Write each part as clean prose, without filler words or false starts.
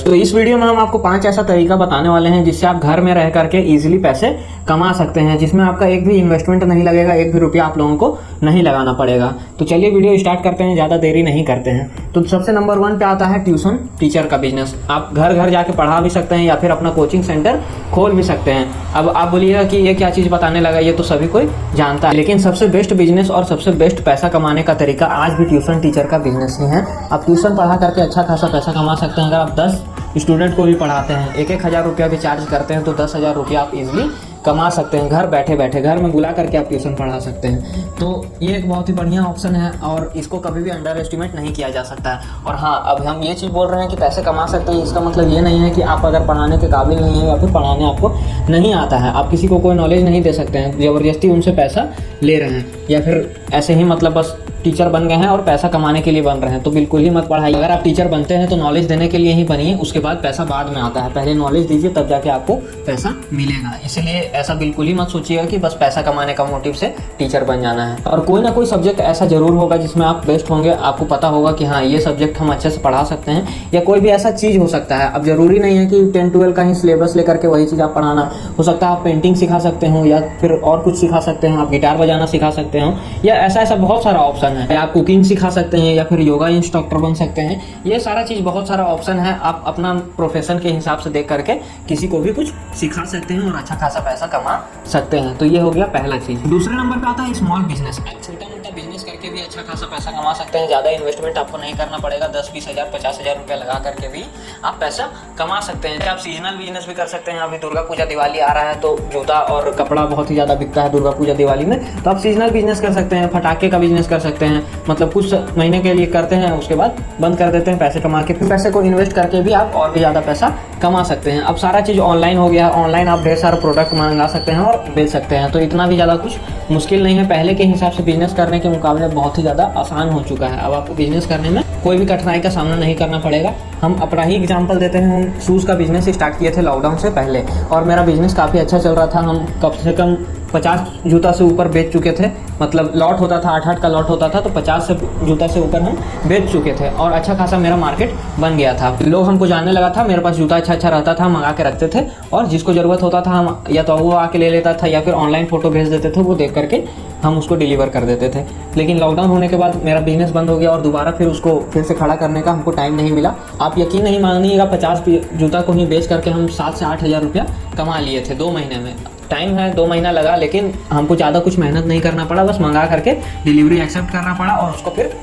तो इस वीडियो में हम आपको 5 ऐसा तरीका बताने वाले हैं जिससे आप घर में रह करके इजीली पैसे कमा सकते हैं, जिसमें आपका एक भी इन्वेस्टमेंट नहीं लगेगा, एक भी रुपया आप लोगों को नहीं लगाना पड़ेगा। तो चलिए वीडियो स्टार्ट करते हैं, ज़्यादा देरी नहीं करते हैं। तो सबसे नंबर 1 पे आता है ट्यूशन टीचर का बिजनेस। आप घर घर जाके पढ़ा भी सकते हैं या फिर अपना कोचिंग सेंटर खोल भी सकते हैं। अब आप बोलिएगा कि ये क्या चीज़ बताने लगा, ये तो सभी कोई जानता है, लेकिन सबसे बेस्ट बिजनेस और सबसे बेस्ट पैसा कमाने का तरीका आज भी ट्यूशन टीचर का बिजनेस ही है। आप ट्यूशन पढ़ा करके अच्छा खासा पैसा कमा सकते हैं। अगर आप 10 स्टूडेंट को भी पढ़ाते हैं, 1-1 हज़ार रुपया भी चार्ज करते हैं, तो 10,000 रुपया आप इजीली कमा सकते हैं। घर बैठे बैठे घर में बुला करके आप ट्यूशन पढ़ा सकते हैं। तो ये एक बहुत ही बढ़िया ऑप्शन है और इसको कभी भी अंडर एस्टिमेट नहीं किया जा सकता है। और हाँ, अब हम ये चीज़ बोल रहे हैं कि पैसे कमा सकते हैं, इसका मतलब ये नहीं है कि आप अगर पढ़ाने के काबिल नहीं है या फिर पढ़ाने आपको नहीं आता है, आप किसी को कोई नॉलेज नहीं दे सकते हैं, ज़बरदस्ती उनसे पैसा ले रहे हैं या फिर ऐसे ही मतलब बस टीचर बन गए हैं और पैसा कमाने के लिए बन रहे हैं, तो बिल्कुल ही मत पढ़ाइए। अगर आप टीचर बनते हैं तो नॉलेज देने के लिए ही बनिए, उसके बाद पैसा बाद में आता है। पहले नॉलेज दीजिए तब जाके आपको पैसा मिलेगा। इसलिए ऐसा बिल्कुल ही मत सोचिएगा कि बस पैसा कमाने का मोटिव से टीचर बन जाना है। और कोई ना कोई सब्जेक्ट ऐसा जरूर होगा जिसमें आप बेस्ट होंगे, आपको पता होगा कि हाँ ये सब्जेक्ट हम अच्छे से पढ़ा सकते हैं, या कोई भी ऐसा चीज़ हो सकता है। अब जरूरी नहीं है कि 10-12 का ही सिलेबस लेकर के वही चीज़ आप पढ़ाना, हो सकता है आप पेंटिंग सिखा सकते हो या फिर और कुछ सिखा सकते हैं, आप गिटार बजाना सिखा सकते हो, या ऐसा बहुत सारा ऑप्शन है। आप कुकिंग सिखा सकते हैं या फिर योगा इंस्ट्रक्टर बन सकते हैं। ये सारा चीज़ बहुत सारा ऑप्शन है। आप अपना प्रोफेशन के हिसाब से देख करके किसी को भी कुछ सिखा सकते हैं और अच्छा खासा पैसा कमा सकते हैं। तो ये हो गया पहला चीज़। दूसरे नंबर पे आता है स्मॉल बिजनेस। आप छोटा मोटा बिजनेस करके भी अच्छा खासा पैसा कमा सकते हैं। ज़्यादा इन्वेस्टमेंट आपको नहीं करना पड़ेगा। 10-20 हज़ार 50 हज़ार रुपया लगा करके भी आप पैसा कमा सकते हैं। आप सीजनल बिजनेस भी कर सकते हैं। अभी दुर्गा पूजा दिवाली आ रहा है तो जूता और कपड़ा बहुत ही ज़्यादा बिकता है दुर्गा पूजा दिवाली में, तो आप सीजनल बिजनेस कर सकते हैं। फटाके का बिजनेस कर सकते हैं, मतलब कुछ महीने के लिए करते हैं, उसके बाद बंद कर देते हैं पैसे कमा के। फिर पैसे को इन्वेस्ट करके भी आप और भी ज़्यादा पैसा कमा सकते हैं। अब सारा चीज़ ऑनलाइन हो गया है। ऑनलाइन आप ढेर सारे प्रोडक्ट मंगा सकते हैं और बेच सकते हैं, तो इतना भी ज़्यादा कुछ मुश्किल नहीं है। पहले के हिसाब से बिजनेस करने के मुकाबले बहुत ही ज़्यादा आसान हो चुका है। अब आपको बिजनेस करने में कोई भी कठिनाई का सामना नहीं करना पड़ेगा। हम अपना ही एग्जांपल देते हैं। हम शूज़ का बिजनेस स्टार्ट किए थे लॉकडाउन से पहले और मेरा बिजनेस काफ़ी अच्छा चल रहा था। हम कम से कम 50 जूता से ऊपर बेच चुके थे। मतलब लॉट होता था, 8-8 का लॉट होता था, तो 50 से जूता से ऊपर हम बेच चुके थे और अच्छा खासा मेरा मार्केट बन गया था। लोग हमको जानने लगा था, मेरे पास जूता अच्छा रहता था, मंगा के रखते थे और जिसको ज़रूरत होता था हम या तो वो आके ले लेता था या फिर ऑनलाइन फ़ोटो भेज देते थे, वो देख करके हम उसको डिलीवर कर देते थे। लेकिन लॉकडाउन होने के बाद मेरा बिजनेस बंद हो गया और दोबारा फिर उसको फिर से खड़ा करने का हमको टाइम नहीं मिला। आप यकीन नहीं मानिएगा, 50 जूता को ही बेच करके हम 7 से 8 हज़ार रुपया कमा लिए थे 2 महीने में। टाइम है, 2 महीना लगा, लेकिन हमको ज़्यादा कुछ मेहनत नहीं करना पड़ा, बस मंगा करके डिलीवरी एक्सेप्ट करना पड़ा और उसको फिर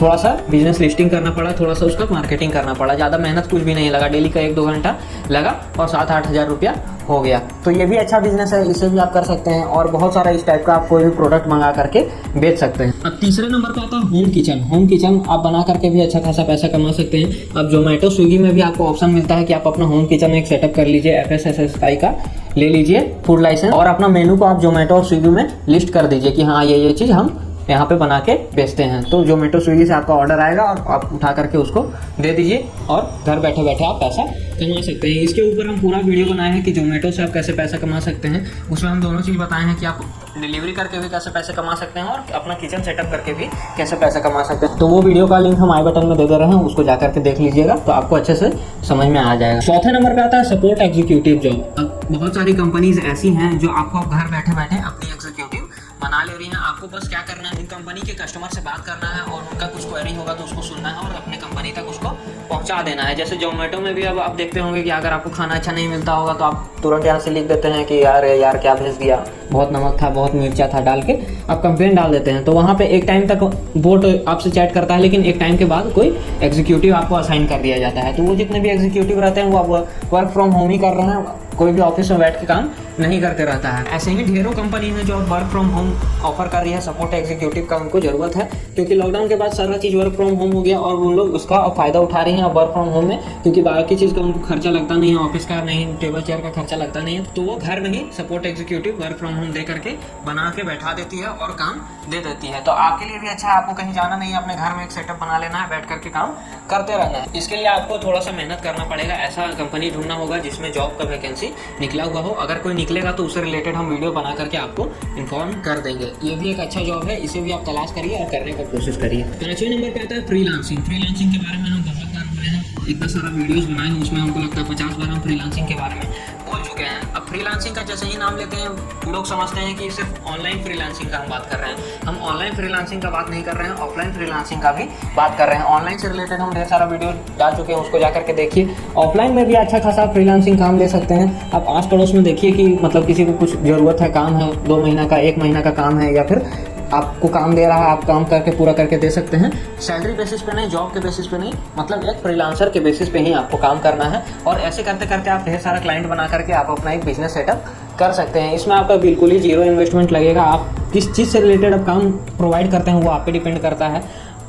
थोड़ा सा बिजनेस लिस्टिंग करना पड़ा, थोड़ा सा उसका मार्केटिंग करना पड़ा। ज़्यादा मेहनत कुछ भी नहीं लगा, डेली का 1-2 घंटा लगा और 7-8 हज़ार रुपया हो गया। तो ये भी अच्छा बिजनेस है, इसे भी आप कर सकते हैं। और बहुत सारा इस टाइप का आप कोई भी प्रोडक्ट मंगा करके बेच सकते हैं। अब तीसरे नंबर पर आता है होम किचन। होम किचन आप बना करके भी अच्छा खासा पैसा कमा सकते हैं। अब जोमेटो स्विगी में भी आपको ऑप्शन मिलता है कि आप अपना होम किचन एक सेटअप कर लीजिए, FSSAI का ले लीजिए फूड लाइसेंस, और अपना मेनू को आप जोमेटो और स्विगी में लिस्ट कर दीजिए कि हाँ ये चीज़ हम यहाँ पे बना के बेचते हैं। तो जोमेटो स्विगी से आपका ऑर्डर आएगा और आप उठा करके उसको दे दीजिए और घर बैठे बैठे आप पैसा कमा सकते हैं। इसके ऊपर हम पूरा वीडियो बनाए हैं कि जोमेटो से आप कैसे पैसा कमा सकते हैं। उसमें हम दोनों चीज़ बताए हैं कि आप डिलीवरी करके भी कैसे पैसे कमा सकते हैं और अपना किचन सेटअप करके भी कैसे पैसा कमा सकते हैं। तो वो वीडियो का लिंक हम आई बटन में दे रहे हैं, उसको जा करके देख लीजिएगा तो आपको अच्छे से समझ में आ जाएगा। चौथे नंबर पे आता है सपोर्ट एग्जीक्यूटिव जॉब। अब बहुत सारी कंपनीज ऐसी हैं जो आपको घर बैठे बैठे अपनी एग्जीक्यूटिव बना ले रही हैं। आपको बस क्या करना है, कंपनी के कस्टमर से बात करना है और उनका कुछ क्वेरी होगा तो उसको सुनना है और अपने कंपनी तक उसको पहुंचा देना है। जैसे जोमेटो में भी अब आप देखते होंगे कि अगर आपको खाना अच्छा नहीं मिलता होगा तो आप तुरंत यहाँ से लिख देते हैं कि यार क्या भेज दिया, बहुत नमक था, बहुत मिर्चा था, डाल के आप कंप्लेंट डाल देते हैं। तो वहाँ पे एक टाइम तक बोट आपसे चैट करता है, लेकिन एक टाइम के बाद कोई एग्जीक्यूटिव आपको असाइन कर दिया जाता है। तो वो जितने भी एग्जीक्यूटिव रहते हैं वो वर्क फ्रॉम होम ही कर रहे हैं, कोई भी ऑफिस में बैठ के काम नहीं करते रहता है। ऐसे ही ढेरों कंपनी है जो वर्क फ्रॉम होम ऑफर कर रही है। सपोर्ट एग्जीक्यूटिव का उनको जरूरत है क्योंकि लॉकडाउन के बाद सारा चीज़ वर्क फ्रॉम होम हो गया और वो लोग उसका फ़ायदा उठा रही हैं वर्क फ्रॉम होम में, क्योंकि बाकी चीज़ का उनको खर्चा लगता नहीं है, ऑफिस का नहीं, टेबल चेयर का खर्चा लगता नहीं है। तो वो घर में ही support executive work from home दे करके बना के बैठा देती है और काम दे देती है। तो आपके लिए भी अच्छा है, आपको कहीं जाना नहीं है, अपने घर में एक सेटअप बना लेना है, बैठ करके काम करते रहना है। इसके लिए आपको थोड़ा सा मेहनत करना पड़ेगा। ऐसा कंपनी ढूंढना होगा जिसमें जॉब का वैकेंसी निकला हुआ हो। अगर कोई निकलेगा तो उससे रिलेटेड हम वीडियो बना करके आपको इन्फॉर्म कर देंगे। ये भी एक अच्छा जॉब है, इसे भी आप तलाश करिए और करने का कोशिश करिए। 5वें नंबर पे आता है फ्रीलांसिंग। फ्रीलांसिंग के बारे में हम बहुत बार बोले हैं, इतना सारा वीडियोस बनाए हैं, उसमें हमको लगता है 50 बार हम फ्रीलांसिंग के बारे में बोल चुके हैं। अब फ्रीलांसिंग का जैसे ही नाम लेते हैं लोग समझते हैं कि सिर्फ ऑनलाइन फ्रीलांसिंग का हम बात कर रहे हैं। हम ऑनलाइन फ्रीलांसिंग का बात नहीं कर रहे हैं, ऑफलाइन फ्रीलांसिंग का भी बात कर रहे हैं। ऑनलाइन से रिलेटेड हम ढेर सारा वीडियो डाल चुके हैं, उसको जाकर के देखिए। ऑफलाइन में भी अच्छा खासा फ्रीलांसिंग काम ले सकते हैं। आप आस पड़ोस में देखिए कि मतलब किसी को कुछ ज़रूरत है, काम है, 2 महीना का 1 महीना का काम है, या फिर आपको काम दे रहा है, आप काम करके पूरा करके दे सकते हैं। सैलरी बेसिस पे नहीं, जॉब के बेसिस पे नहीं, मतलब एक फ्रीलांसर के बेसिस पे ही आपको काम करना है। और ऐसे करते करते आप ढेर सारा क्लाइंट बना करके आप अपना एक बिजनेस सेटअप कर सकते हैं। इसमें आपका बिल्कुल ही जीरो इन्वेस्टमेंट लगेगा। आप किस चीज़ से रिलेटेड आप काम प्रोवाइड करते हैं वो आप पे डिपेंड करता है।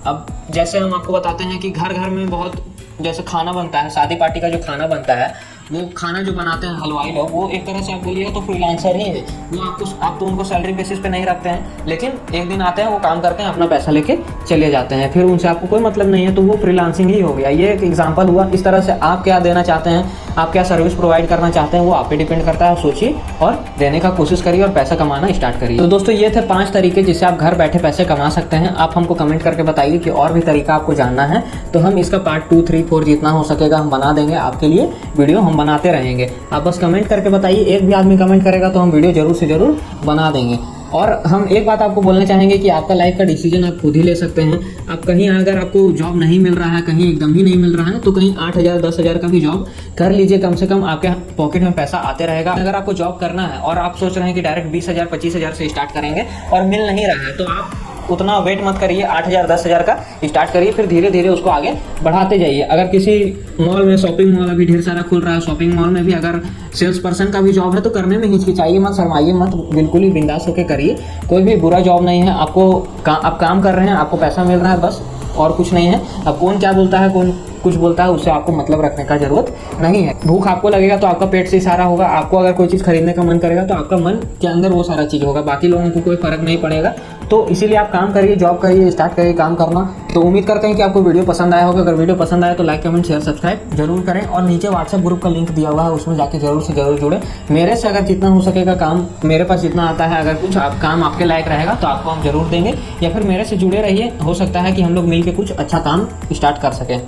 अब जैसे हम आपको बताते हैं कि घर घर में बहुत जैसे खाना बनता है, शादी पार्टी का जो खाना बनता है, वो खाना जो बनाते हैं हलवाई लोग, वो एक तरह से आप बोलिए तो फ्रीलांसर ही है। वो आप तो उनको सैलरी बेसिस पे नहीं रखते हैं, लेकिन एक दिन आते हैं, वो काम करते हैं, अपना पैसा लेके चले जाते हैं, फिर उनसे आपको कोई मतलब नहीं है, तो वो फ्रीलांसिंग ही हो गया। ये एक एग्जांपल हुआ। इस तरह से आप क्या देना चाहते हैं, आप क्या सर्विस प्रोवाइड करना चाहते हैं, वो आप पे डिपेंड करता है। सोचिए और देने का कोशिश करिए और पैसा कमाना स्टार्ट करिए। तो दोस्तों ये थे 5 तरीके जिससे आप घर बैठे पैसे कमा सकते हैं। आप हमको कमेंट करके बताइए कि और भी तरीका आपको जानना है, तो हम इसका पार्ट 2, 3, 4 जितना हो सकेगा हम बना देंगे। आपके लिए वीडियो हम बनाते रहेंगे। आप बस कमेंट करके बताइए। एक भी आदमी कमेंट करेगा तो हम वीडियो जरूर से जरूर बना देंगे। और हम एक बात आपको बोलना चाहेंगे कि आपका लाइफ का डिसीजन आप खुद ही ले सकते हैं। आप कहीं अगर आपको जॉब नहीं मिल रहा है, कहीं एकदम ही नहीं मिल रहा है, तो कहीं 8,000 10,000 का भी जॉब कर लीजिए। कम से कम आपके पॉकेट में पैसा आते रहेगा। अगर आपको जॉब करना है और आप सोच रहे हैं कि डायरेक्ट 20,000 25,000 से स्टार्ट करेंगे और मिल नहीं रहा है, तो आप उतना वेट मत करिए। 8,000 10,000 का स्टार्ट करिए, फिर धीरे धीरे उसको आगे बढ़ाते जाइए। अगर किसी मॉल में, शॉपिंग मॉल अभी ढेर सारा खुल रहा है, शॉपिंग मॉल में भी अगर सेल्स पर्सन का भी जॉब है तो करने में हिचकिचाइए मत, शर्माइए मत, बिल्कुल ही बिंदास होकर करिए। कोई भी बुरा जॉब नहीं है। आप काम कर रहे हैं, आपको पैसा मिल रहा है, बस और कुछ नहीं है। अब कौन क्या बोलता है, कौन कुछ बोलता है, उससे आपको मतलब रखने का जरूरत नहीं है। भूख आपको लगेगा तो आपका पेट से सारा होगा। आपको अगर कोई चीज़ खरीदने का मन करेगा तो आपका मन के अंदर वो सारा चीज़ होगा, बाकी लोगों को कोई फर्क नहीं पड़ेगा। तो इसीलिए आप काम करिए, जॉब करिए, स्टार्ट करिए काम करना। तो उम्मीद करते हैं कि आपको वीडियो पसंद आया होगा। अगर वीडियो पसंद आया तो लाइक, कमेंट, शेयर, सब्सक्राइब जरूर करें। और नीचे व्हाट्सएप ग्रुप का लिंक दिया हुआ है, उसमें जाके जरूर से जरूर जुड़े। मेरे से अगर जितना हो सकेगा काम, मेरे पास जितना आता है, अगर कुछ काम आपके लायक रहेगा तो आपको हम जरूर देंगे। या फिर मेरे से जुड़े रहिए, हो सकता है कि हम लोग मिलकर कुछ अच्छा काम स्टार्ट कर सकें।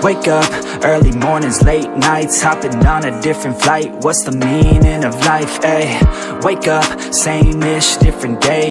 Wake up, early mornings, late nights, hopping on a different flight. What's the meaning of life, ayy? Wake up, same-ish, different day.